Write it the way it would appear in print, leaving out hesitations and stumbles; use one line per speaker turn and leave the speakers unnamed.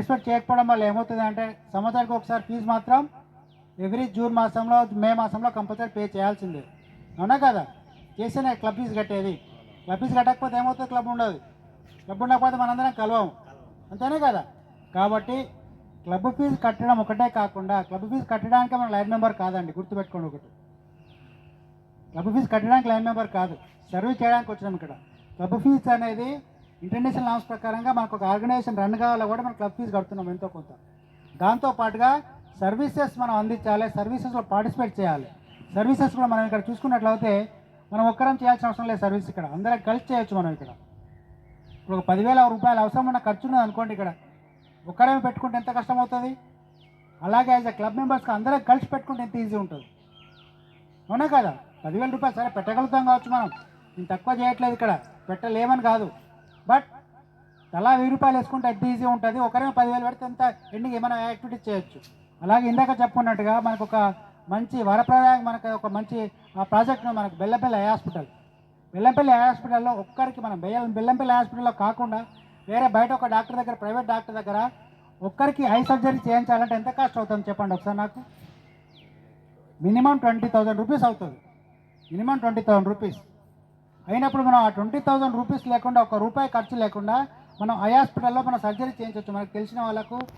Participate చేయకపోవడం వల్ల ఏమవుతుంది అంటే సంవత్సరానికి ఒకసారి ఫీజు మాత్రం ఎవ్రీ జూన్ మాసంలో మే మాసంలో కంపల్సరీ పే చేయాల్సిందే. అవునా కదా? చేస్తేనే క్లబ్ ఫీజు కట్టేది. క్లబ్ ఫీజు కట్టకపోతే ఏమవుతుంది? క్లబ్ ఉండదు. క్లబ్ ఉండకపోతే మనందరం కలవము. అంతేనే కదా? కాబట్టి క్లబ్ ఫీజు కట్టడం ఒకటే కాకుండా క్లబ్ ఫీజు కట్టడానికి మనం లైన్ మెంబర్ కాదండి, గుర్తుపెట్టుకోండి ఒకటి. క్లబ్ ఫీజు కట్టడానికి లైన్ మెంబర్ కాదు, సర్వీస్ చేయడానికి వచ్చినాం ఇక్కడ. క్లబ్ ఫీజు అనేది ఇంటర్నేషనల్ నామ్స్ ప్రకారంగా మనకు ఒక ఆర్గనైజేషన్ రన్ కావాలో కూడా మనం క్లబ్ ఫీజు కడుతున్నాం ఎంతో కొంత. దాంతోపాటుగా సర్వీసెస్ మనం అందించాలి, సర్వీసెస్లో పార్టిసిపేట్ చేయాలి. సర్వీసెస్ కూడా మనం ఇక్కడ చూసుకున్నట్లయితే మనం ఒక్కరం చేయాల్సిన అవసరం లేదు. సర్వీస్ ఇక్కడ అందరం కలిసి చేయొచ్చు. మనం ఇక్కడ ఇప్పుడు ఒక 10,000 రూపాయలు అవసరం ఉన్న ఖర్చు ఉన్నది అనుకోండి, ఇక్కడ ఒక్కరేమి పెట్టుకుంటే ఎంత కష్టం అవుతుంది. అలాగే యాజ్ అ క్లబ్ మెంబర్స్కి అందరం కలిసి పెట్టుకుంటే ఎంత ఈజీ ఉంటుంది. అవునా కదా? 10,000 రూపాయలు సరే పెట్టగలుగుతాం కావచ్చు, మనం నేను తక్కువ చేయట్లేదు, ఇక్కడ పెట్టలేమని కాదు. బట్ తలా 1000 రూపాయలు వేసుకుంటే ఎంత ఈజీ ఉంటుంది. ఒకరేమో 10,000 పెడితే ఎంత ఎండింగ్ ఏమైనా యాక్టివిటీస్ చేయొచ్చు. అలాగే ఇందాక చెప్పుకున్నట్టుగా మనకు ఒక మంచి వరప్రదాయం, మనకు ఒక మంచి ప్రాజెక్ట్ను మనకు Bellampalli eye hospital, Bellampalli I హాస్పిటల్లో ఒక్కరికి మనం బెల్లంపల్లి హాస్పిటల్లో కాకుండా వేరే బయట ఒక డాక్టర్ దగ్గర, ప్రైవేట్ డాక్టర్ దగ్గర ఒక్కరికి ఐ సర్జరీ చేయించాలంటే ఎంత కాస్ట్ అవుతుంది చెప్పండి ఒకసారి నాకు. మినిమం 20,000 రూపీస్ అవుతుంది. మినిమం 20,000 రూపీస్ అయినప్పుడు మనం ఆ 20,000 రూపీస్ లేకుండా, 1 రూపాయి ఖర్చు లేకుండా మనం ఐ హాస్పిటల్లో మనం సర్జరీ చేయించవచ్చు. మనకు తెలిసిన వాళ్ళకు